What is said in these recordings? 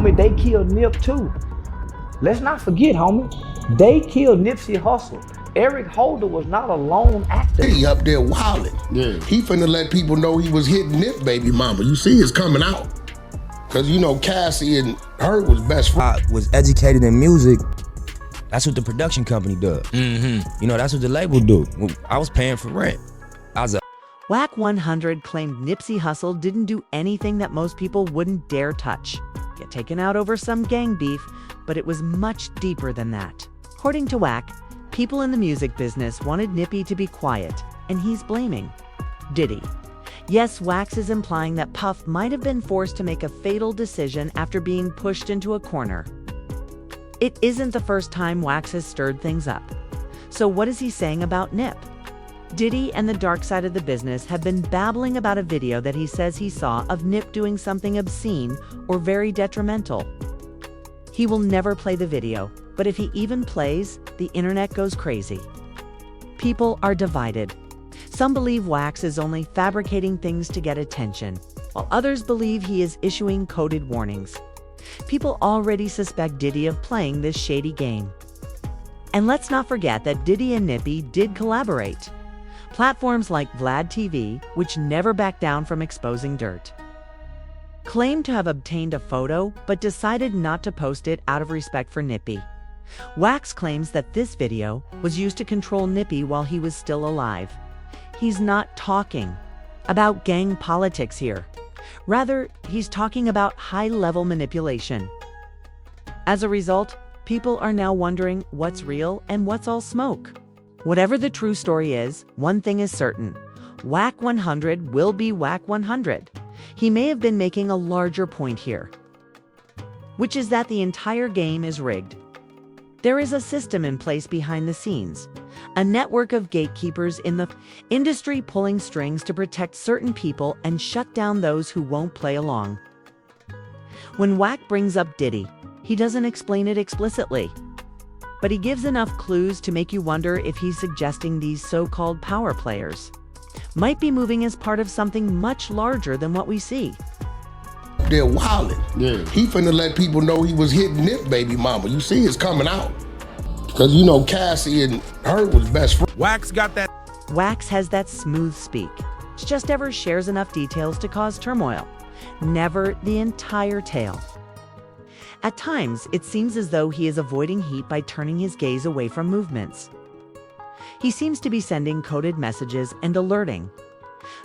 homie, they killed Nip too. Let's not forget, homie, they killed Nipsey Hussle. Eric Holder was not a lone actor. He up there wildin'. Yeah. He finna let people know he was hitting Nip baby mama. You see it's coming out. Cause you know Cassie and her was best friends. I was educated in music. That's what the production company does. You know, that's what the label do. I was paying for rent. I was a Wack 100 claimed Nipsey Hussle didn't do anything that most people wouldn't dare touch. Get taken out over some gang beef, but it was much deeper than that. According to Wack, people in the music business wanted Nippy to be quiet, and he's blaming Diddy. Yes, Wax is implying that Puff might have been forced to make a fatal decision after being pushed into a corner. It isn't the first time Wax has stirred things up. So what is he saying about Nip? Diddy and the dark side of the business have been babbling about a video that he says he saw of Nip doing something obscene or very detrimental. He will never play the video, but if he even plays, the internet goes crazy. People are divided. Some believe Wax is only fabricating things to get attention, while others believe he is issuing coded warnings. People already suspect Diddy of playing this shady game. And let's not forget that Diddy and Nippy did collaborate. Platforms like Vlad TV, which never backed down from exposing dirt, claimed to have obtained a photo but decided not to post it out of respect for Nippy. Wax claims that this video was used to control Nippy while he was still alive. He's not talking about gang politics here. Rather, he's talking about high-level manipulation. As a result, people are now wondering what's real and what's all smoke. Whatever the true story is, one thing is certain. Wack 100 will be Wack 100. He may have been making a larger point here, which is that the entire game is rigged. There is a system in place behind the scenes, a network of gatekeepers in the industry pulling strings to protect certain people and shut down those who won't play along. When Wack brings up Diddy, he doesn't explain it explicitly, but he gives enough clues to make you wonder if he's suggesting these so-called power players might be moving as part of something much larger than what we see. They're wildin'. Yeah. He finna let people know he was hitting Nip baby mama. You see it's coming out. Cause you know Cassie and her was best friends. Wax got that. Wax has that smooth speak. He just ever shares enough details to cause turmoil, never the entire tale. At times, it seems as though he is avoiding heat by turning his gaze away from movements. He seems to be sending coded messages and alerting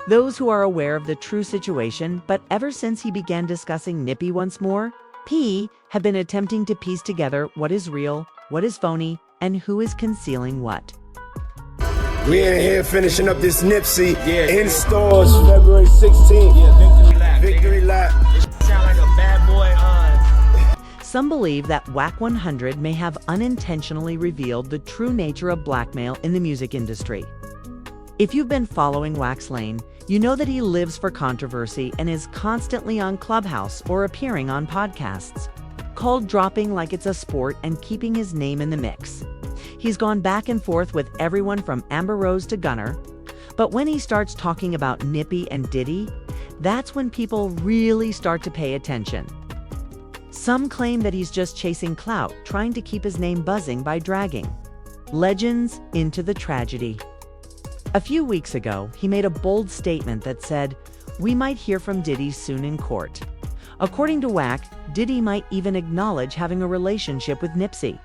those who are aware of the true situation, but ever since he began discussing Nippy once more, P have been attempting to piece together what is real, what is phony, and who is concealing what. We in here finishing up this Nipsey in stores February 16th. Yeah, Victory lap. Sound like a bad boy on. Some believe that Wack 100 may have unintentionally revealed the true nature of blackmail in the music industry. If you've been following Wack's lane, you know that he lives for controversy and is constantly on Clubhouse or appearing on podcasts, called dropping like it's a sport and keeping his name in the mix. He's gone back and forth with everyone from Amber Rose to Gunner, but when he starts talking about Nippy and Diddy, that's when people really start to pay attention. Some claim that he's just chasing clout, trying to keep his name buzzing by dragging legends into the tragedy. A few weeks ago, he made a bold statement that said, "We might hear from Diddy soon in court." According to Wack, Diddy might even acknowledge having a relationship with Nipsey.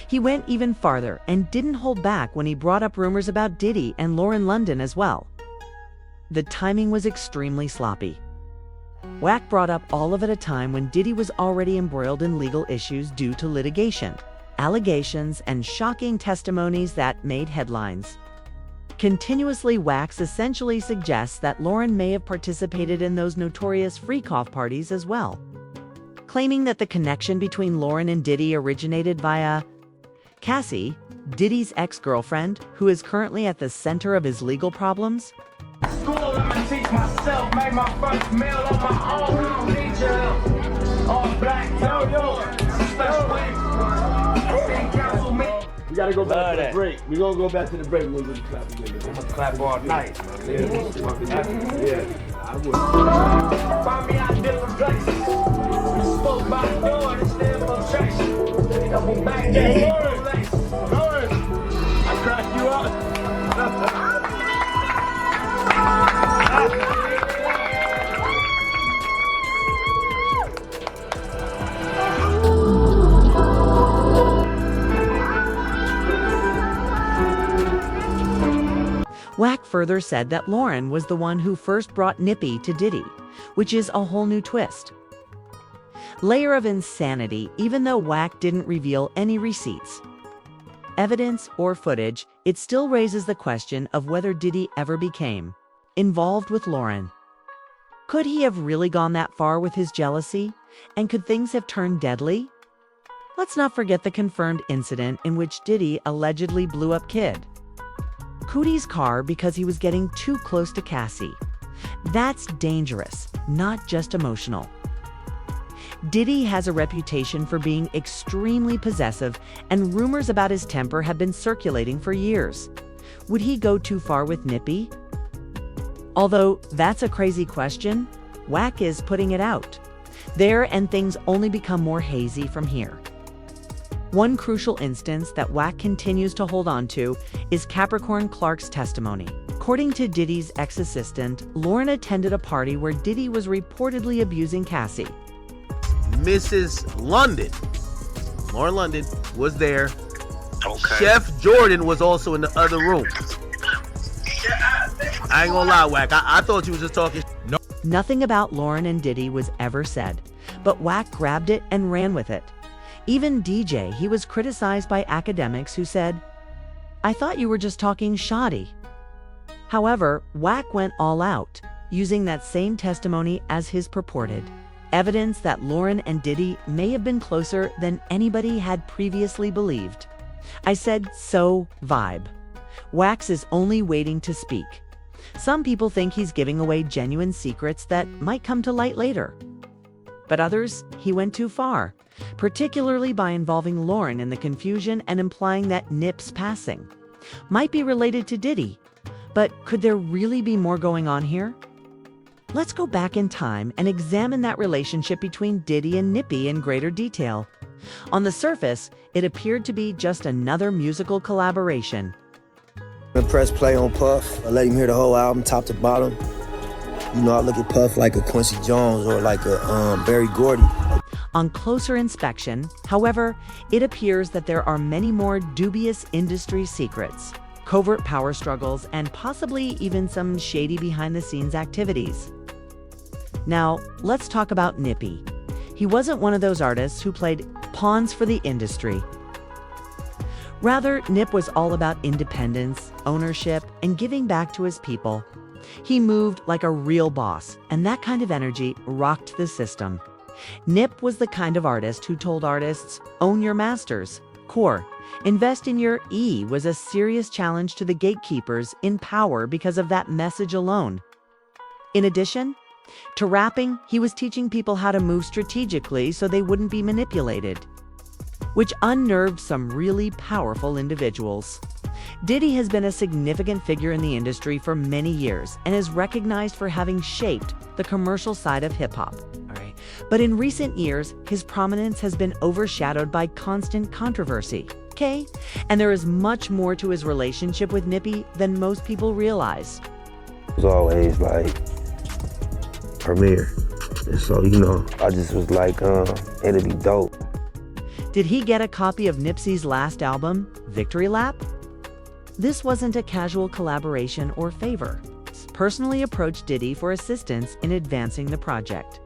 He went even farther and didn't hold back when he brought up rumors about Diddy and Lauren London as well. The timing was extremely sloppy. Wack brought up all of it at a time when Diddy was already embroiled in legal issues due to litigation, allegations, and shocking testimonies that made headlines. Continuously, Wax essentially suggests that Lauren may have participated in those notorious freak-off parties as well, claiming that the connection between Lauren and Diddy originated via Cassie, Diddy's ex-girlfriend, who is currently at the center of his legal problems. School, I'ma teach myself, made my first meal on my own, I don't need your help. All black, We gotta go back to the break. We're gonna go back to the break when we do the clap again. I'm gonna clap all night. Yeah, I would. Find me out different places. Spoke by the door. Lauren, I cracked you up. Wack further said that Lauren was the one who first brought Nippy to Diddy, which is a whole new twist. Layer of insanity, even though Wack didn't reveal any receipts, evidence, or footage, it still raises the question of whether Diddy ever became involved with Lauren. Could he have really gone that far with his jealousy? And could things have turned deadly? Let's not forget the confirmed incident in which Diddy allegedly blew up Kid Cudi's car because he was getting too close to Cassie. That's dangerous, not just emotional. Diddy has a reputation for being extremely possessive, and rumors about his temper have been circulating for years. Would he go too far with Nippy? Although that's a crazy question, Wack is putting it out there, and things only become more hazy from here. One crucial instance that Wack continues to hold on to is Capricorn Clark's testimony. According to Diddy's ex-assistant, Lauren attended a party where Diddy was reportedly abusing Cassie. Mrs. London, Lauren London, was there. Okay. Chef Jordan was also in the other room. I ain't gonna lie, Wack. I thought you was just talking. No. Nothing about Lauren and Diddy was ever said, but Wack grabbed it and ran with it. Even DJ, he was criticized by academics who said, "I thought you were just talking shoddy." However, Wack went all out, using that same testimony as his purported evidence that Lauren and Diddy may have been closer than anybody had previously believed. I said, so vibe. Wax is only waiting to speak. Some people think he's giving away genuine secrets that might come to light later. But others, he went too far, particularly by involving Lauren in the confusion and implying that Nip's passing might be related to Diddy. But could there really be more going on here? Let's go back in time and examine that relationship between Diddy and Nippy in greater detail. On the surface, it appeared to be just another musical collaboration. I press play on Puff. I let him hear the whole album, top to bottom. You know, I look at Puff like a Quincy Jones or like a Berry Gordy. On closer inspection, however, it appears that there are many more dubious industry secrets, covert power struggles, and possibly even some shady behind-the-scenes activities. Now, let's talk about Nippy. He wasn't one of those artists who played pawns for the industry. Rather, Nip was all about independence, ownership, and giving back to his people. He moved like a real boss, and that kind of energy rocked the system. Nip was the kind of artist who told artists, own your masters. Core, invest in your E was a serious challenge to the gatekeepers in power because of that message alone. In addition to rapping, he was teaching people how to move strategically so they wouldn't be manipulated, which unnerved some really powerful individuals. Diddy has been a significant figure in the industry for many years and is recognized for having shaped the commercial side of hip-hop. But in recent years, his prominence has been overshadowed by constant controversy. Okay? And there is much more to his relationship with Nippy than most people realize. It was always like premiere. And so, you know, I just was like, it'd be dope. Did he get a copy of Nipsey's last album, Victory Lap? This wasn't a casual collaboration or favor. Personally approached Diddy for assistance in advancing the project.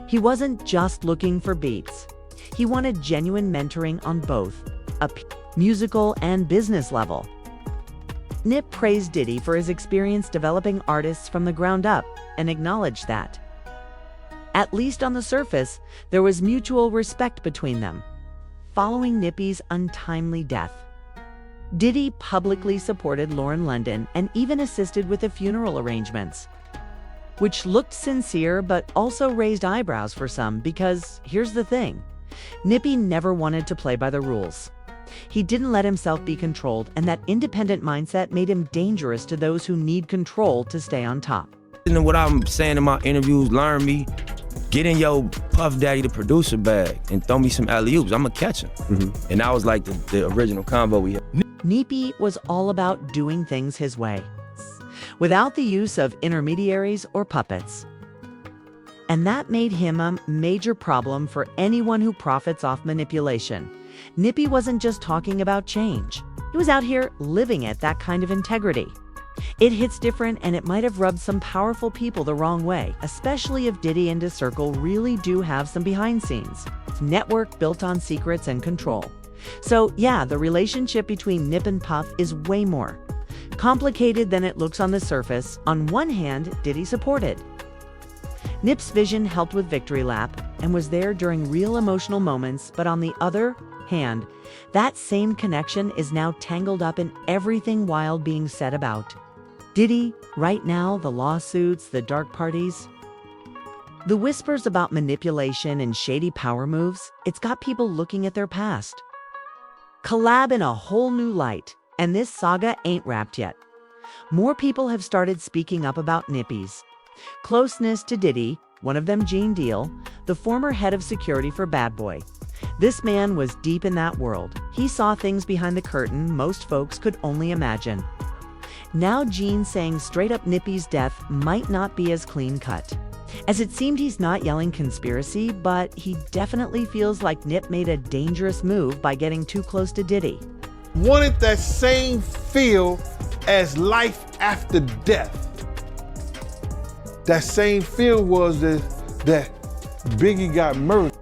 He wasn't just looking for beats. He wanted genuine mentoring on both a musical and business level. Nip praised Diddy for his experience developing artists from the ground up and acknowledged that, at least on the surface, there was mutual respect between them. Following Nippy's untimely death, Diddy publicly supported Lauren London and even assisted with the funeral arrangements, which looked sincere but also raised eyebrows for some because, here's the thing, Nippy never wanted to play by the rules. He didn't let himself be controlled, and that independent mindset made him dangerous to those who need control to stay on top. And what I'm saying in my interviews, learn me, get in your Puff Daddy the producer bag and throw me some alley-oops. I'ma catch him. And that was like the original combo we had. Nippy was all about doing things his way, without the use of intermediaries or puppets. And that made him a major problem for anyone who profits off manipulation. Nippy wasn't just talking about change. He was out here living it, that kind of integrity. It hits different, and it might have rubbed some powerful people the wrong way, especially if Diddy and his circle really do have some behind scenes. Network built on secrets and control. So yeah, the relationship between Nip and Puff is way more complicated than it looks on the surface. On one hand, Diddy supported. Nip's vision helped with Victory Lap and was there during real emotional moments, but on the other hand, that same connection is now tangled up in everything wild being said about Diddy right now, the lawsuits, the dark parties. The whispers about manipulation and shady power moves, it's got people looking at their past. Collab in a whole new light, and this saga ain't wrapped yet. More people have started speaking up about Nippy's closeness to Diddy, one of them Gene Deal, the former head of security for Bad Boy. This man was deep in that world. He saw things behind the curtain most folks could only imagine. Now Gene saying straight up Nippy's death might not be as clean cut. As it seemed, he's not yelling conspiracy, but he definitely feels like Nip made a dangerous move by getting too close to Diddy. Wanted that same feel as life after death. That same feel was that Biggie got murdered.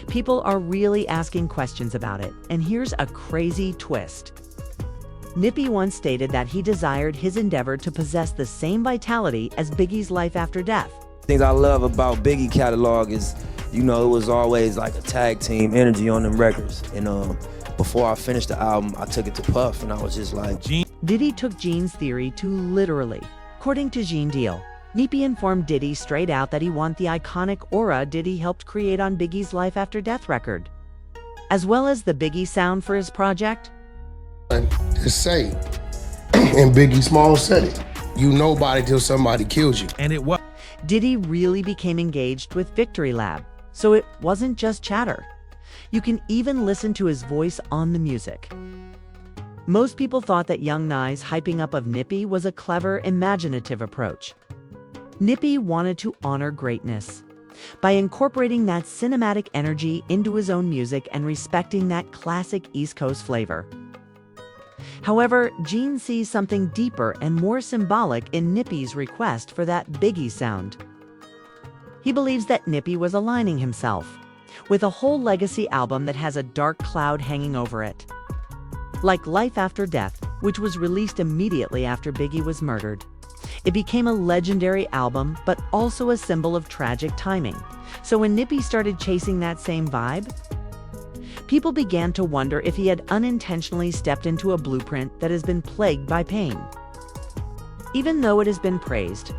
People are really asking questions about it, and here's a crazy twist. Nippy once stated that he desired his endeavor to possess the same vitality as Biggie's life after death. Things I love about Biggie catalog is, you know, it was always like a tag team energy on them records. And before I finished the album, I took it to Puff, and I was just like, Diddy took Gene's theory to literally. According to Gene Deal, Nippy informed Diddy straight out that he wanted the iconic aura Diddy helped create on Biggie's Life After Death record, as well as the Biggie sound for his project. Just say, and Biggie Smalls said it, you nobody till somebody kills you. And it was. Diddy really became engaged with Victory Lab, so it wasn't just chatter. You can even listen to his voice on the music. Most people thought that Young Nye's hyping up of Nippy was a clever, imaginative approach. Nippy wanted to honor greatness by incorporating that cinematic energy into his own music and respecting that classic East Coast flavor. However, Gene sees something deeper and more symbolic in Nippy's request for that Biggie sound. He believes that Nippy was aligning himself with a whole legacy album that has a dark cloud hanging over it. Like Life After Death, which was released immediately after Biggie was murdered. It became a legendary album, but also a symbol of tragic timing. So when Nippy started chasing that same vibe, people began to wonder if he had unintentionally stepped into a blueprint that has been plagued by pain. Even though it has been praised,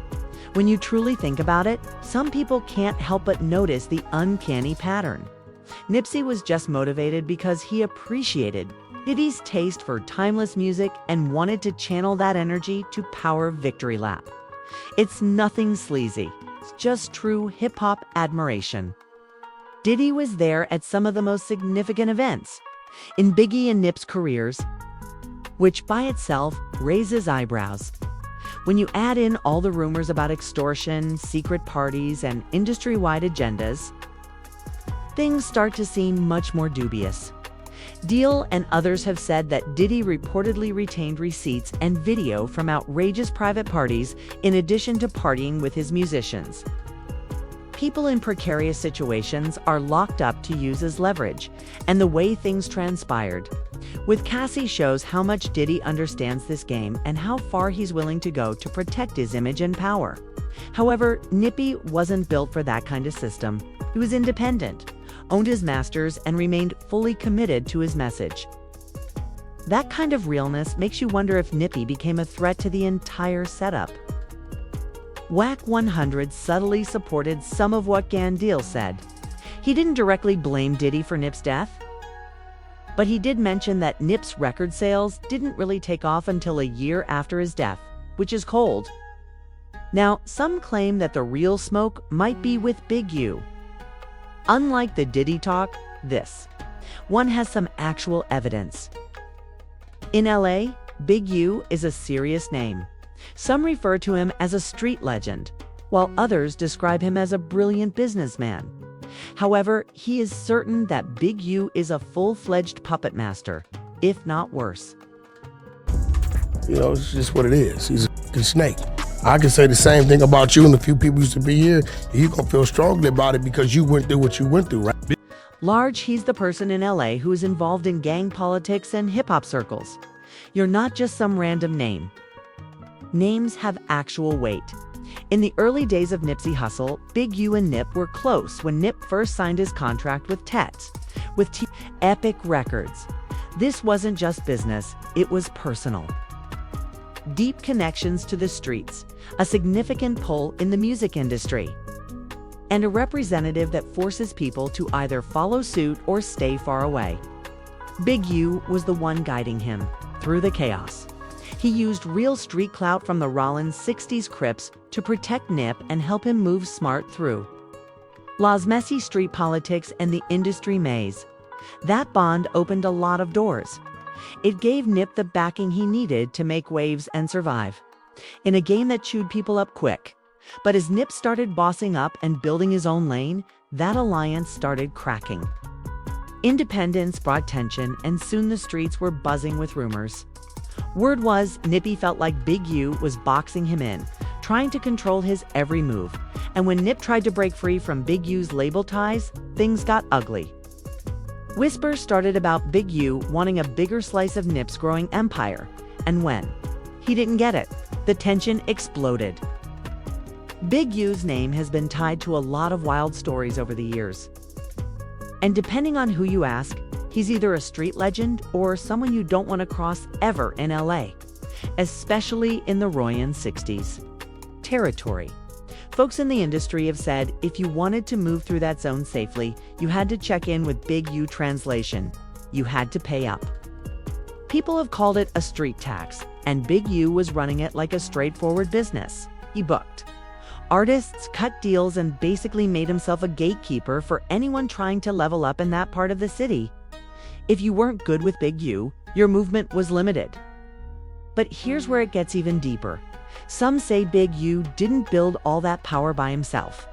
when you truly think about it, some people can't help but notice the uncanny pattern. Nipsey was just motivated because he appreciated Diddy's taste for timeless music and wanted to channel that energy to power Victory Lap. It's nothing sleazy, it's just true hip-hop admiration. Diddy was there at some of the most significant events in Biggie and Nip's careers, which by itself raises eyebrows. When you add in all the rumors about extortion, secret parties, and industry-wide agendas, things start to seem much more dubious. Deal and others have said that Diddy reportedly retained receipts and video from outrageous private parties in addition to partying with his musicians. People in precarious situations are locked up to use as leverage, and the way things transpired with Cassie shows how much Diddy understands this game and how far he's willing to go to protect his image and power. However, Nippy wasn't built for that kind of system. He was independent, owned his masters, and remained fully committed to his message. That kind of realness makes you wonder if Nippy became a threat to the entire setup. Wack 100 subtly supported some of what Deal said. He didn't directly blame Diddy for Nip's death, but he did mention that Nip's record sales didn't really take off until a year after his death, which is cold. Now, some claim that the real smoke might be with Big U. Unlike the Diddy talk, this one has some actual evidence. In LA, Big U is a serious name. Some refer to him as a street legend, while others describe him as a brilliant businessman. However, he is certain that Big U is a full-fledged puppet master, if not worse. You know, it's just what it is. He's a fucking snake. I can say the same thing about you and the few people used to be here. You're gonna feel strongly about it because you went through what you went through, right? Large, he's the person in LA who is involved in gang politics and hip-hop circles. You're not just some random name. Names have actual weight. In the early days of Nipsey Hussle, Big U and Nip were close when Nip first signed his contract with Tet, with Epic Records. This wasn't just business, it was personal. Deep connections to the streets, a significant pull in the music industry, and a representative that forces people to either follow suit or stay far away. Big U was the one guiding him through the chaos. He used real street clout from the Rollins 60s Crips to protect Nip and help him move smart through Law's messy street politics and the industry maze. That bond opened a lot of doors. It gave Nip the backing he needed to make waves and survive in a game that chewed people up quick. But as Nip started bossing up and building his own lane, that alliance started cracking. Independence brought tension, and soon the streets were buzzing with rumors. Word was Nippy felt like Big U was boxing him in, trying to control his every move. And when Nip tried to break free from Big U's label ties, things got ugly. Whispers started about Big U wanting a bigger slice of Nip's growing empire, and when he didn't get it, the tension exploded. Big U's name has been tied to a lot of wild stories over the years. And depending on who you ask, he's either a street legend or someone you don't want to cross ever in LA, especially in the Royan 60s territory. Folks in the industry have said if you wanted to move through that zone safely, you had to check in with Big U translation. You had to pay up. People have called it a street tax, and Big U was running it like a straightforward business. He booked artists, cut deals, and basically made himself a gatekeeper for anyone trying to level up in that part of the city. If you weren't good with Big U, your movement was limited. But here's where it gets even deeper. Some say Big U didn't build all that power by himself.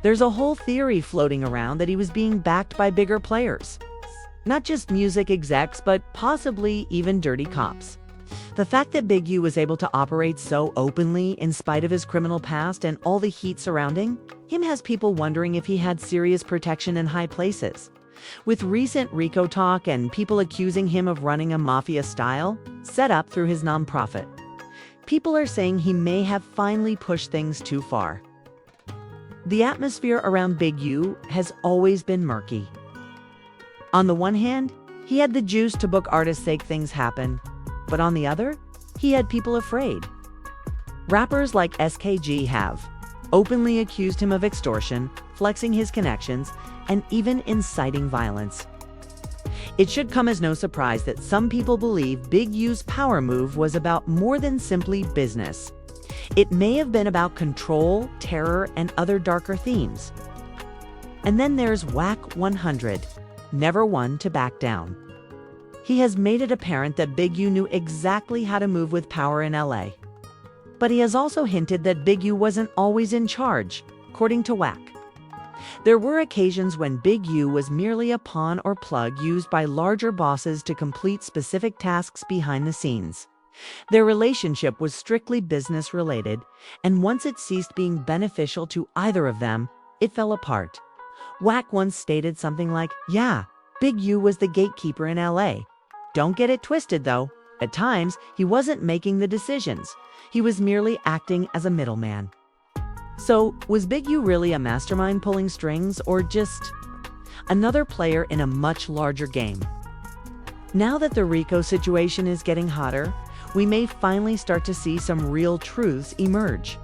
There's a whole theory floating around that he was being backed by bigger players. Not just music execs, but possibly even dirty cops. The fact that Big U was able to operate so openly in spite of his criminal past and all the heat surrounding him has people wondering if he had serious protection in high places. With recent RICO talk and people accusing him of running a mafia style set up through his nonprofit, people are saying he may have finally pushed things too far. The atmosphere around Big U has always been murky. On the one hand, he had the juice to book artists' sake things happen, but on the other, he had people afraid. Rappers like SKG have openly accused him of extortion, flexing his connections, and even inciting violence. It should come as no surprise that some people believe Big U's power move was about more than simply business. It may have been about control, terror, and other darker themes. And then there's Wack 100, never one to back down. He has made it apparent that Big U knew exactly how to move with power in LA. But he has also hinted that Big U wasn't always in charge, according to Wack. There were occasions when Big U was merely a pawn or plug used by larger bosses to complete specific tasks behind the scenes. Their relationship was strictly business-related, and once it ceased being beneficial to either of them, it fell apart. Wack once stated something like, "Yeah, Big U was the gatekeeper in LA. Don't get it twisted, though. At times, he wasn't making the decisions. He was merely acting as a middleman." So, was Big U really a mastermind pulling strings, or just another player in a much larger game? Now that the RICO situation is getting hotter, we may finally start to see some real truths emerge.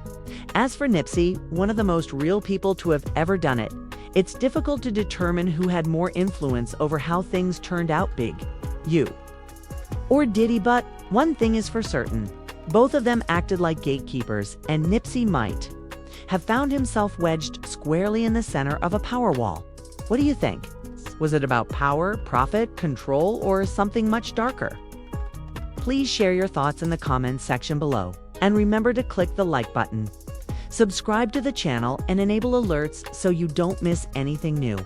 As for Nipsey, one of the most real people to have ever done it, it's difficult to determine who had more influence over how things turned out, Big U or Diddy, but one thing is for certain. Both of them acted like gatekeepers, and Nipsey might have found himself wedged squarely in the center of a power wall. What do you think? Was it about power, profit, control, or something much darker? Please share your thoughts in the comments section below, and remember to click the like button. Subscribe to the channel and enable alerts so you don't miss anything new.